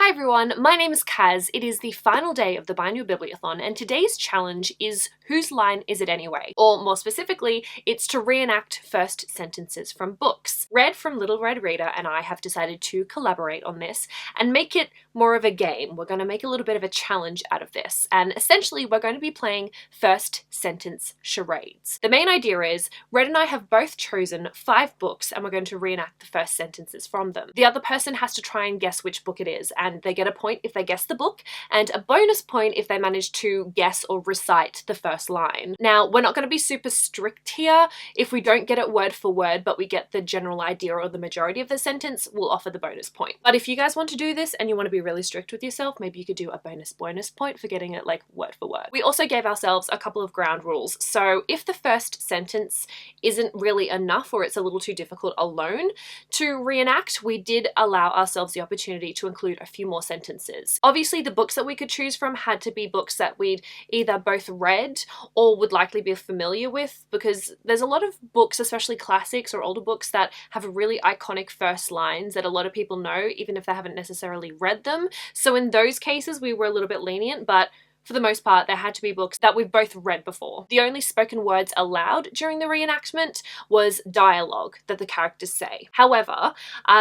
Hi everyone, my name is Kaz. It is the final day of the Buy New Bibliothon, and today's challenge is Whose Line Is It Anyway? Or more specifically, it's to reenact first sentences from books. Red from Little Red Reader and I have decided to collaborate on this and make it more of a game. We're going to make a little bit of a challenge out of this, and essentially we're going to be playing first sentence charades. The main idea is Red and I have both chosen 5 books and we're going to reenact the first sentences from them. The other person has to try and guess which book it is, and they get a point if they guess the book, and a bonus point if they manage to guess or recite the first line. Now, we're not going to be super strict here. If we don't get it word for word, but we get the general idea or the majority of the sentence, we'll offer the bonus point. But if you guys want to do this and you want to be really strict with yourself, maybe you could do a bonus point for getting it like word for word. We also gave ourselves a couple of ground rules. So if the first sentence isn't really enough or it's a little too difficult alone to reenact, we did allow ourselves the opportunity to include a few more sentences. Obviously, the books that we could choose from had to be books that we'd either both read or would likely be familiar with, because there's a lot of books, especially classics or older books, that have really iconic first lines that a lot of people know, even if they haven't necessarily read them. So in those cases, we were a little bit lenient, but for the most part, there had to be books that we've both read before. The only spoken words allowed during the reenactment was dialogue that the characters say. However,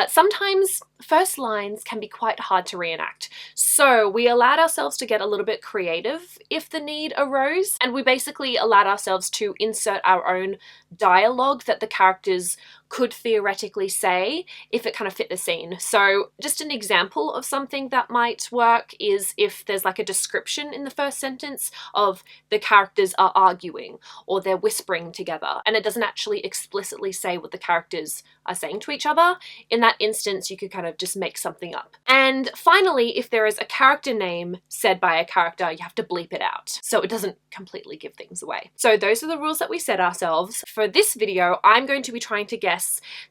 sometimes first lines can be quite hard to reenact. So we allowed ourselves to get a little bit creative if the need arose, and we basically allowed ourselves to insert our own dialogue that the characters could theoretically say if it kind of fit the scene. So just an example of something that might work is if there's like a description in the first sentence of the characters are arguing or they're whispering together, and it doesn't actually explicitly say what the characters are saying to each other. In that instance, you could kind of just make something up. And finally, if there is a character name said by a character, you have to bleep it out so it doesn't completely give things away. So those are the rules that we set ourselves. For this video, I'm going to be trying to guess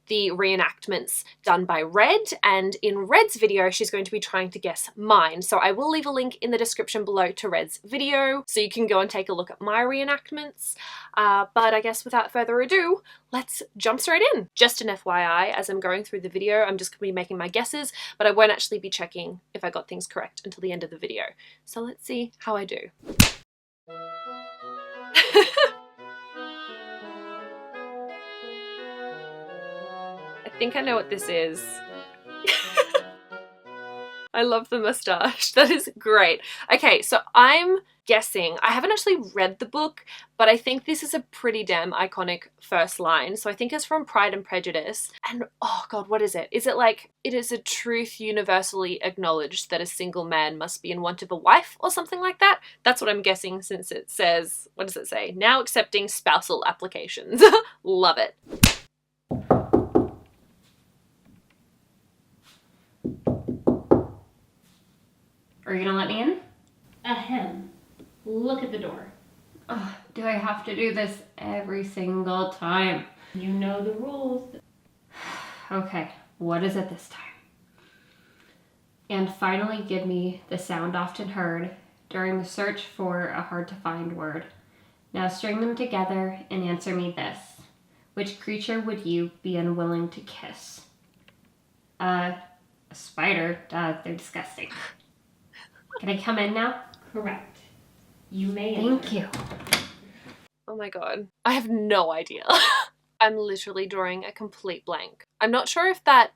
the reenactments done by Red, and in Red's video, she's going to be trying to guess mine. So I will leave a link in the description below to Red's video, so you can go and take a look at my reenactments. But I guess without further ado, let's jump straight in. Just an FYI, as I'm going through the video, I'm just going to be making my guesses, but I won't actually be checking if I got things correct until the end of the video. So let's see how I do. I think I know what this is. I love the mustache. That is great. Okay, so I'm guessing. I haven't actually read the book, but I think this is a pretty damn iconic first line. So I think it's from Pride and Prejudice. And oh God, what is it? Is it like, it is a truth universally acknowledged that a single man must be in want of a wife or something like that? That's what I'm guessing, since it says, what does it say? Now accepting spousal applications. Love it. Are you gonna let me in? Ahem. Look at the door. Oh, do I have to do this every single time? You know the rules. Okay, what is it this time? And finally give me the sound often heard during the search for a hard-to-find word. Now string them together and answer me this. Which creature would you be unwilling to kiss? A spider. Duh, they're disgusting. Can I come in now? Correct. You may Thank you. Oh my God. I have no idea. I'm literally drawing a complete blank. I'm not sure if that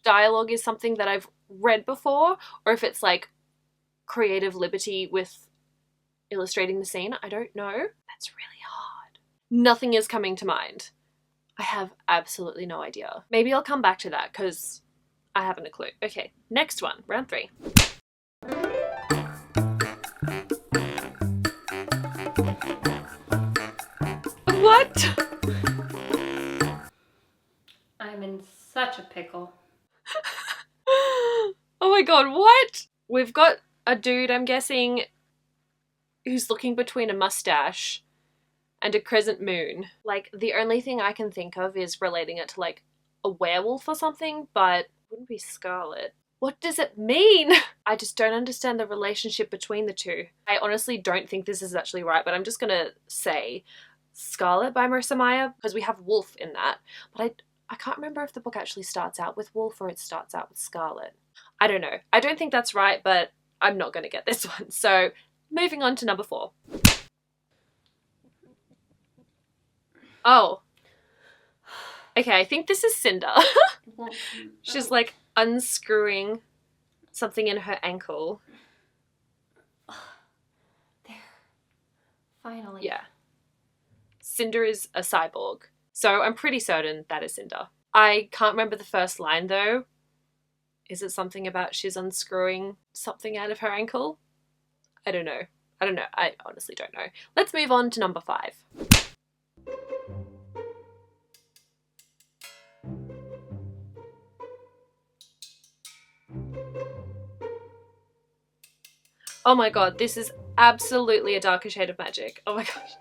dialogue is something that I've read before or if it's like creative liberty with illustrating the scene. I don't know. That's really hard. Nothing is coming to mind. I have absolutely no idea. Maybe I'll come back to that because I haven't a clue. Okay, next one, round 3. What? I'm in such a pickle. Oh my God, what? We've got a dude, I'm guessing, who's looking between a mustache and a crescent moon. Like, the only thing I can think of is relating it to like a werewolf or something, but it wouldn't be Scarlet. What does it mean? I just don't understand the relationship between the two. I honestly don't think this is actually right, but I'm just gonna say Scarlet by Marissa Meyer, because we have wolf in that. But I can't remember if the book actually starts out with wolf or it starts out with Scarlet. I don't know. I don't think that's right, but I'm not going to get this one. So moving on to number 4. Oh. Okay, I think this is Cinder. She's like unscrewing something in her ankle. There. Finally. Yeah. Cinder is a cyborg. So I'm pretty certain that is Cinder. I can't remember the first line though. Is it something about she's unscrewing something out of her ankle? I don't know. I honestly don't know. Let's move on to number 5. Oh my god, this is absolutely a darker shade of magic. Oh my gosh.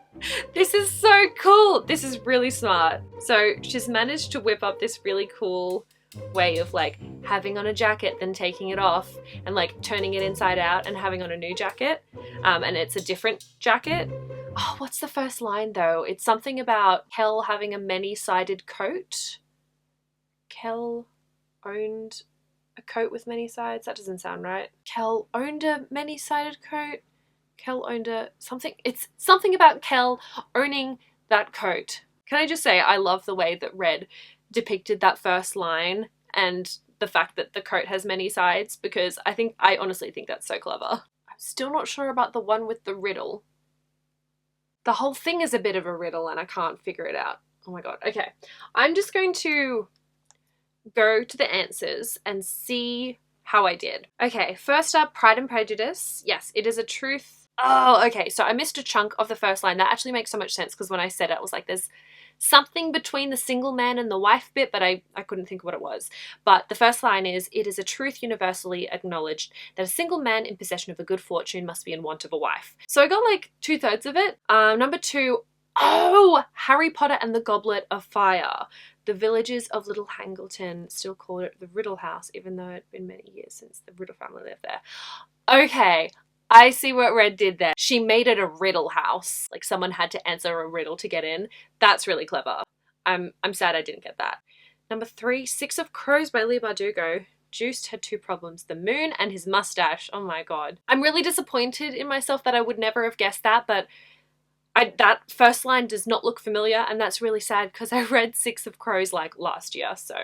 This is so cool. This is really smart. So she's managed to whip up this really cool way of like having on a jacket, then taking it off and like turning it inside out and having on a new jacket. And it's a different jacket. Oh, what's the first line though? It's something about Kel having a many-sided coat. Kel owned a coat with many sides? That doesn't sound right. Kel owned a many-sided coat? Kel owned a something. It's something about Kel owning that coat. Can I just say I love the way that Red depicted that first line and the fact that the coat has many sides, because I honestly think that's so clever. I'm still not sure about the one with the riddle. The whole thing is a bit of a riddle and I can't figure it out. Oh my god. Okay. I'm just going to go to the answers and see how I did. Okay, first up, Pride and Prejudice. Yes, it is a truth. Oh, okay, so I missed a chunk of the first line. That actually makes so much sense because when I said it, I was like, there's something between the single man and the wife bit, but I couldn't think of what it was. But the first line is, it is a truth universally acknowledged that a single man in possession of a good fortune must be in want of a wife. So I got like 2/3 of it. Number 2, oh, Harry Potter and the Goblet of Fire. The villagers of Little Hangleton still called it the Riddle House, even though it'd been many years since the Riddle family lived there. Okay, I see what Red did there. She made it a riddle house. Like someone had to answer a riddle to get in. That's really clever. I'm sad I didn't get that. Number 3, 6 of Crows by Leigh Bardugo. Juiced had 2 problems, the moon and his mustache. Oh my god. I'm really disappointed in myself that I would never have guessed that, but that first line does not look familiar, and that's really sad because I read 6 of Crows like last year, so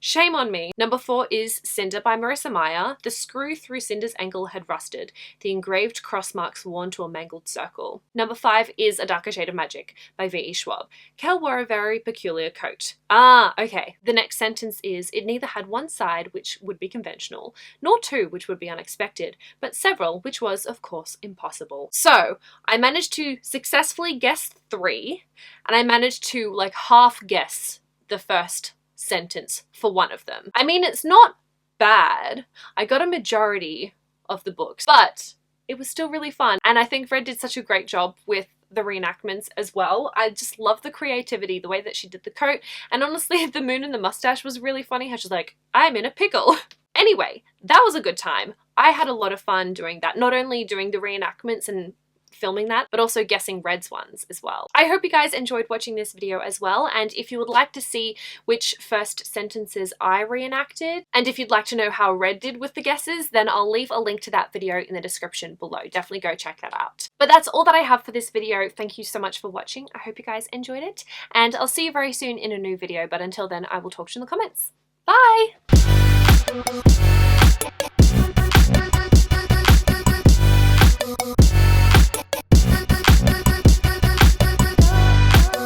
shame on me. Number 4 is Cinder by Marissa Meyer. The screw through Cinder's ankle had rusted, the engraved cross marks worn to a mangled circle. Number 5 is A Darker Shade of Magic by V.E. Schwab. Kel wore a very peculiar coat. Ah, okay. The next sentence is, it neither had one side, which would be conventional, nor 2, which would be unexpected, but several, which was, of course, impossible. So, I managed to successfully guess 3, and I managed to, like, half guess the first sentence for one of them. I mean, it's not bad. I got a majority of the books, but it was still really fun. And I think Red did such a great job with the reenactments as well. I just love the creativity, the way that she did the coat. And honestly, the moon and the mustache was really funny. How she's like, I'm in a pickle. Anyway, that was a good time. I had a lot of fun doing that. Not only doing the reenactments and filming that, but also guessing Red's ones as well. I hope you guys enjoyed watching this video as well, and if you would like to see which first sentences I reenacted, and if you'd like to know how Red did with the guesses, then I'll leave a link to that video in the description below. Definitely go check that out. But that's all that I have for this video. Thank you so much for watching. I hope you guys enjoyed it, and I'll see you very soon in a new video, but until then, I will talk to you in the comments. Bye!